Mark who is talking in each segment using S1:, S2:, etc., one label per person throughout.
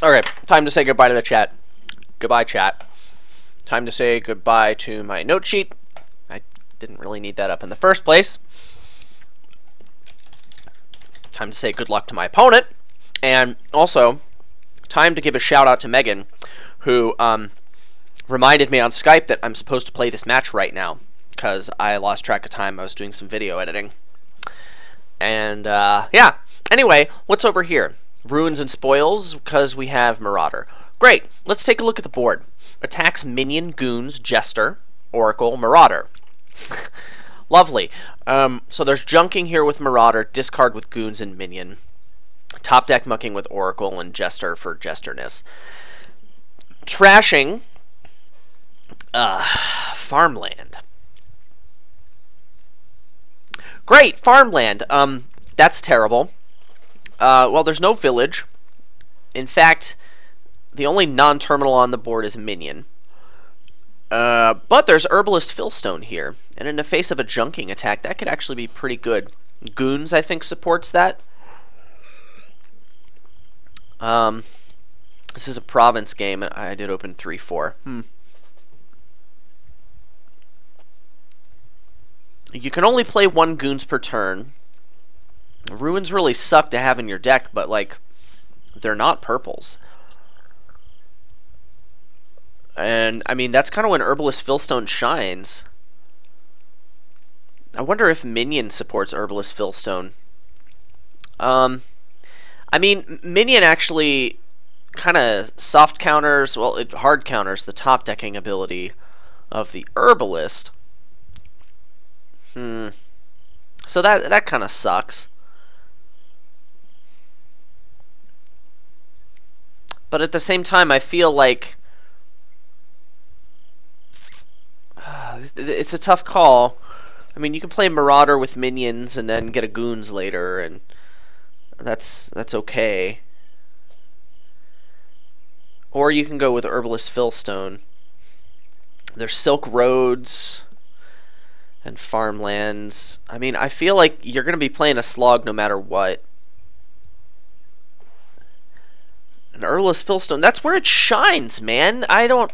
S1: Alright, time to say goodbye to the chat. Goodbye, chat. Time to say goodbye to my note sheet. I didn't really need that up in the first place. Time to say good luck to my opponent. And also, time to give a shout out to Megan, who reminded me on Skype that I'm supposed to play this match right now, because I lost track of time. I was doing some video editing. And, yeah. Anyway, what's over here? Ruins and Spoils, because we have Marauder. Great. Let's take a look at the board. Attacks Minion, Goons, Jester, Oracle, Marauder. Lovely. So there's junking here with Marauder, discard with Goons and Minion. Top deck mucking with Oracle and Jester for Jesterness. Trashing Farmland. Great, Farmland. That's terrible. Well, there's no village. In fact, the only non-terminal on the board is Minion. But there's Herbalist Fillstone here. And in the face of a junking attack, that could actually be pretty good. Goons, I think, supports that. This is a province game. I did open 3-4. You can only play 1 Goons per turn. Ruins really suck to have in your deck, but, like, they're not purples. And, I mean, that's kind of when Herbalist Fillstone shines. I wonder if Minion supports Herbalist Fillstone. I mean, Minion actually kind of soft counters, well, it hard counters the top decking ability of the Herbalist. So that kind of sucks. But at the same time, I feel like it's a tough call. I mean, you can play Marauder with Minions and then get a Goons later, and that's okay. Or you can go with Herbalist Fillstone. There's Silk Roads and Farmlands. I mean, I feel like you're going to be playing a slog no matter what. An Herbalist Fillstone, that's where it shines, man. I don't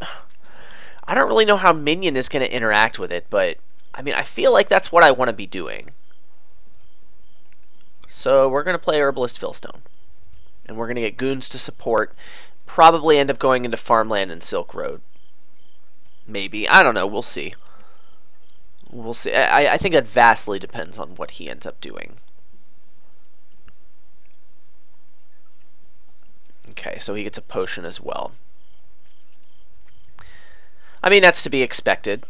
S1: really know how Minion is going to interact with it, but I mean, I feel like that's what I want to be doing. So we're going to play Herbalist Fillstone. And we're going to get Goons to support. Probably end up going into Farmland and Silk Road. Maybe. I don't know. We'll see. We'll see. I think that vastly depends on what he ends up doing. Okay, so he gets a potion as well. I mean, that's to be expected.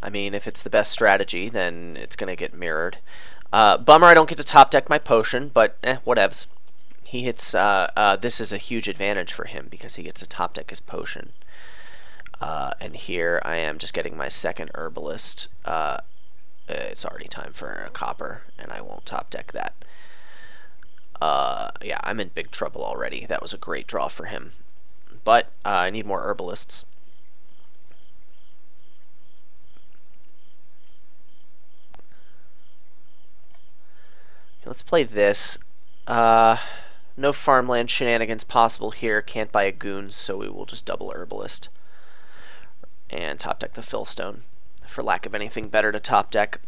S1: I mean, if it's the best strategy, then it's going to get mirrored. Bummer I don't get to top deck my potion, but whatevs. He hits, this is a huge advantage for him because he gets to top deck his potion. And here I am just getting my second Herbalist. It's already time for a copper, and I won't top deck that. Yeah, I'm in big trouble already. That was a great draw for him. But I need more Herbalists. Let's play this. No Farmland shenanigans possible here. Can't buy a Goons, so we will just double Herbalist. And top deck the Fillstone, for lack of anything better to top deck.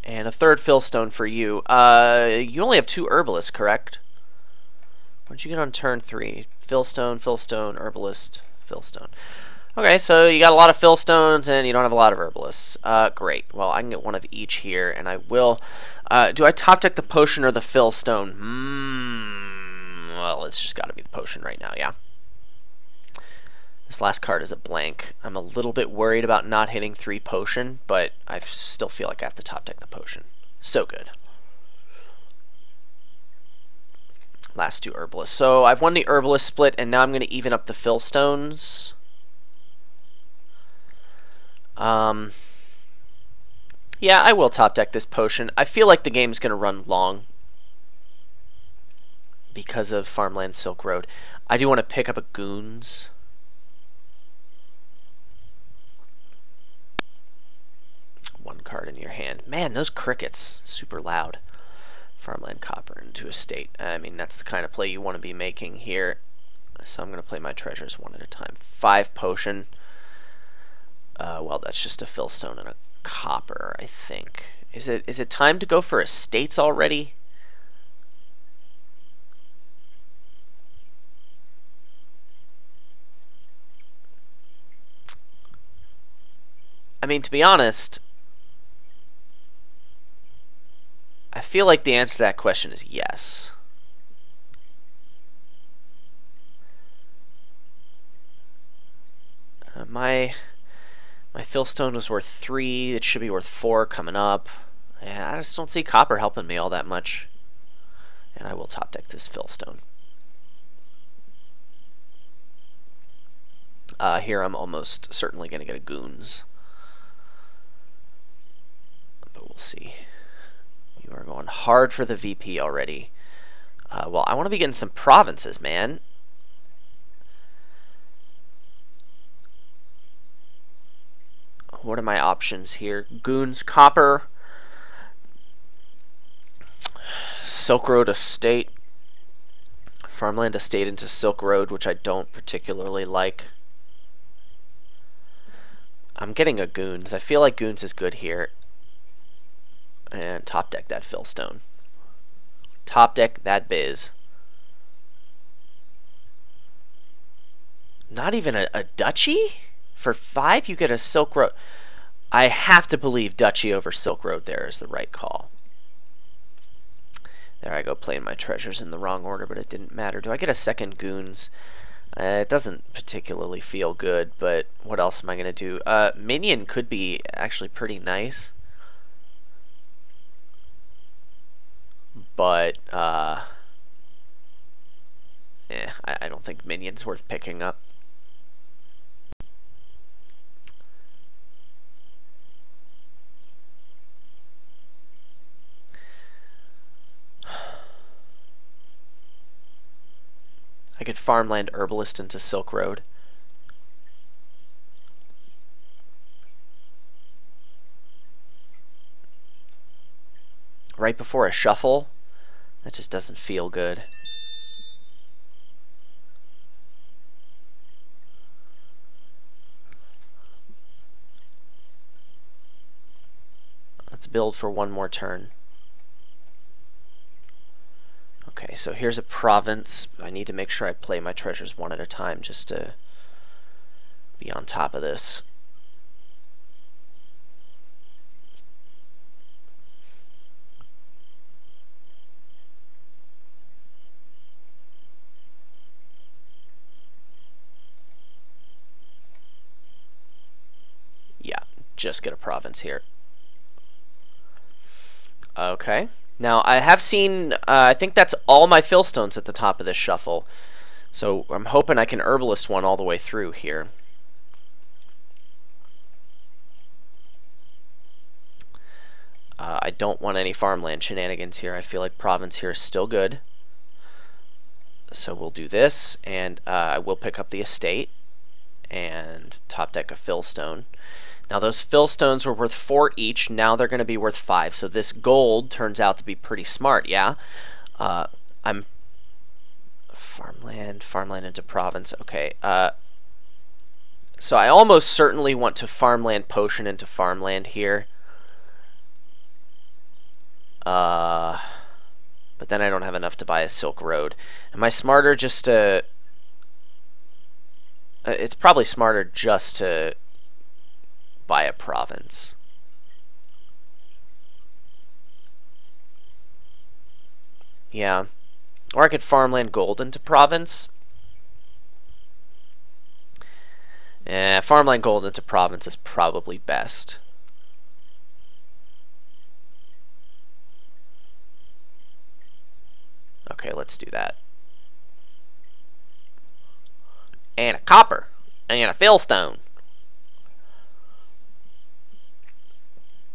S1: And a third Fillstone for you. You only have 2 Herbalists, correct? What did you get on turn 3? Fillstone, Fillstone, Herbalist, Fillstone. Okay, so you got a lot of Fillstones and you don't have a lot of Herbalists. Great. Well, I can get one of each here, and I will. Do I top deck the potion or the Fillstone? Well, it's just got to be the potion right now, yeah. This last card is a blank. I'm a little bit worried about not hitting 3 potion, but I still feel like I have to top deck the potion. So good. Last 2 Herbalists. So I've won the Herbalist split, and now I'm going to even up the Fillstones. Yeah, I will top deck this potion. I feel like the game's going to run long because of Farmland Silk Road. I do want to pick up a Goons. One card in your hand. Man, those crickets, super loud. Farmland copper into estate. I mean, that's the kind of play you want to be making here. So I'm going to play my treasures one at a time. 5 potion. Well, that's just a fillstone and a copper, I think. Is it time to go for estates already? I mean, to be honest, I feel like the answer to that question is yes. My fillstone was worth 3. It should be worth 4 coming up. Yeah, I just don't see copper helping me all that much. And I will top deck this fillstone. Here I'm almost certainly going to get a goons. But we'll see. You are going hard for the VP already. Well, I want to be getting some provinces, man. What are my options here? Goons, copper, Silk Road Estate, Farmland Estate into Silk Road, which I don't particularly like. I'm getting a Goons. I feel like Goons is good here. And top deck that fillstone. Top deck that biz. Not even a duchy? For 5 you get a Silk Road. I have to believe duchy over Silk Road there is the right call. There I go playing my treasures in the wrong order, but it didn't matter. Do I get a second Goons? It doesn't particularly feel good, but what else am I going to do? Minion could be actually pretty nice. But, I don't think Minion's worth picking up. I could Farmland Herbalist into Silk Road. Right before a shuffle? That just doesn't feel good. Let's build for one more turn. Okay, so here's a province. I need to make sure I play my treasures one at a time just to be on top of this. Yeah, just get a province here. Okay. Now, I have seen, I think that's all my fillstones at the top of this shuffle. So I'm hoping I can Herbalist one all the way through here. I don't want any farmland shenanigans here. I feel like province here is still good. So we'll do this, and I will pick up the estate and top deck a fillstone. Now those fillstones were worth 4 each. Now they're going to be worth 5. So this gold turns out to be pretty smart. Yeah, I'm farmland into province. Okay. So I almost certainly want to farmland potion into farmland here. But then I don't have enough to buy a Silk Road. Am I smarter just to? It's probably smarter just to buy a province. Yeah. Or I could farmland gold into province. Farmland gold into province is probably best. Okay, let's do that. And a copper. And a fillstone.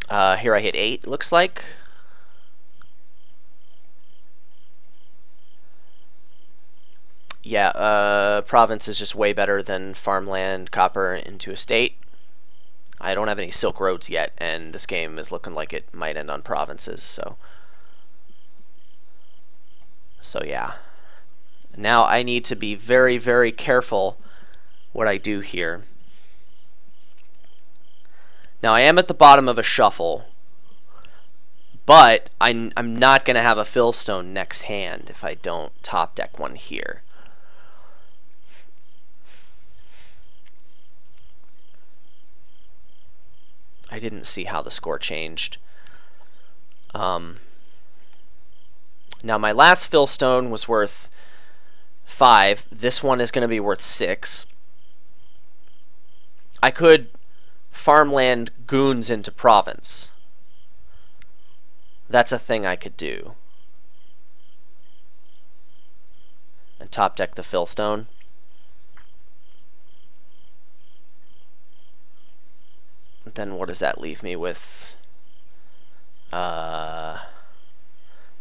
S1: Here I hit 8, looks like. Yeah, province is just way better than farmland, copper into estate. I don't have any Silk Roads yet, and this game is looking like it might end on provinces, so. So yeah. Now I need to be very, very careful what I do here. Now I am at the bottom of a shuffle, but I'm not going to have a fillstone next hand if I don't top deck one here. I didn't see how the score changed. Now my last fillstone was worth 5. This one is going to be worth 6. I could farmland goons into province. That's a thing I could do. And top deck the fillstone. Then what does that leave me with?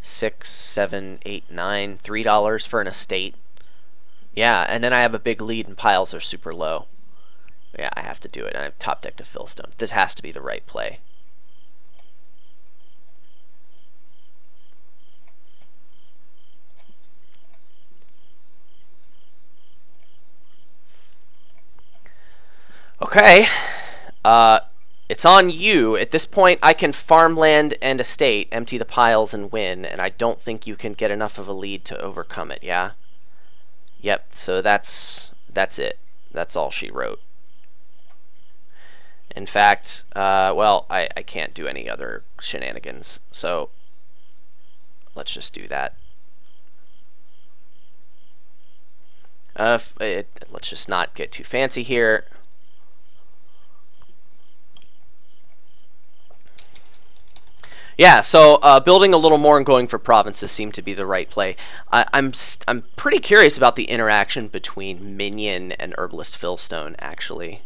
S1: 6, 7, 8, 9, $3 for an estate. Yeah, and then I have a big lead and piles are super low. Yeah, I have to do it. And I have top decked a fillstone. This has to be the right play. Okay. It's on you. At this point, I can farmland and estate, empty the piles, and win, and I don't think you can get enough of a lead to overcome it, yeah? Yep, so that's it. That's all she wrote. In fact, well, I can't do any other shenanigans, so let's just do that. Let's just not get too fancy here. Yeah, so building a little more and going for provinces seemed to be the right play. I'm pretty curious about the interaction between Minion and Herbalist Fillstone, actually.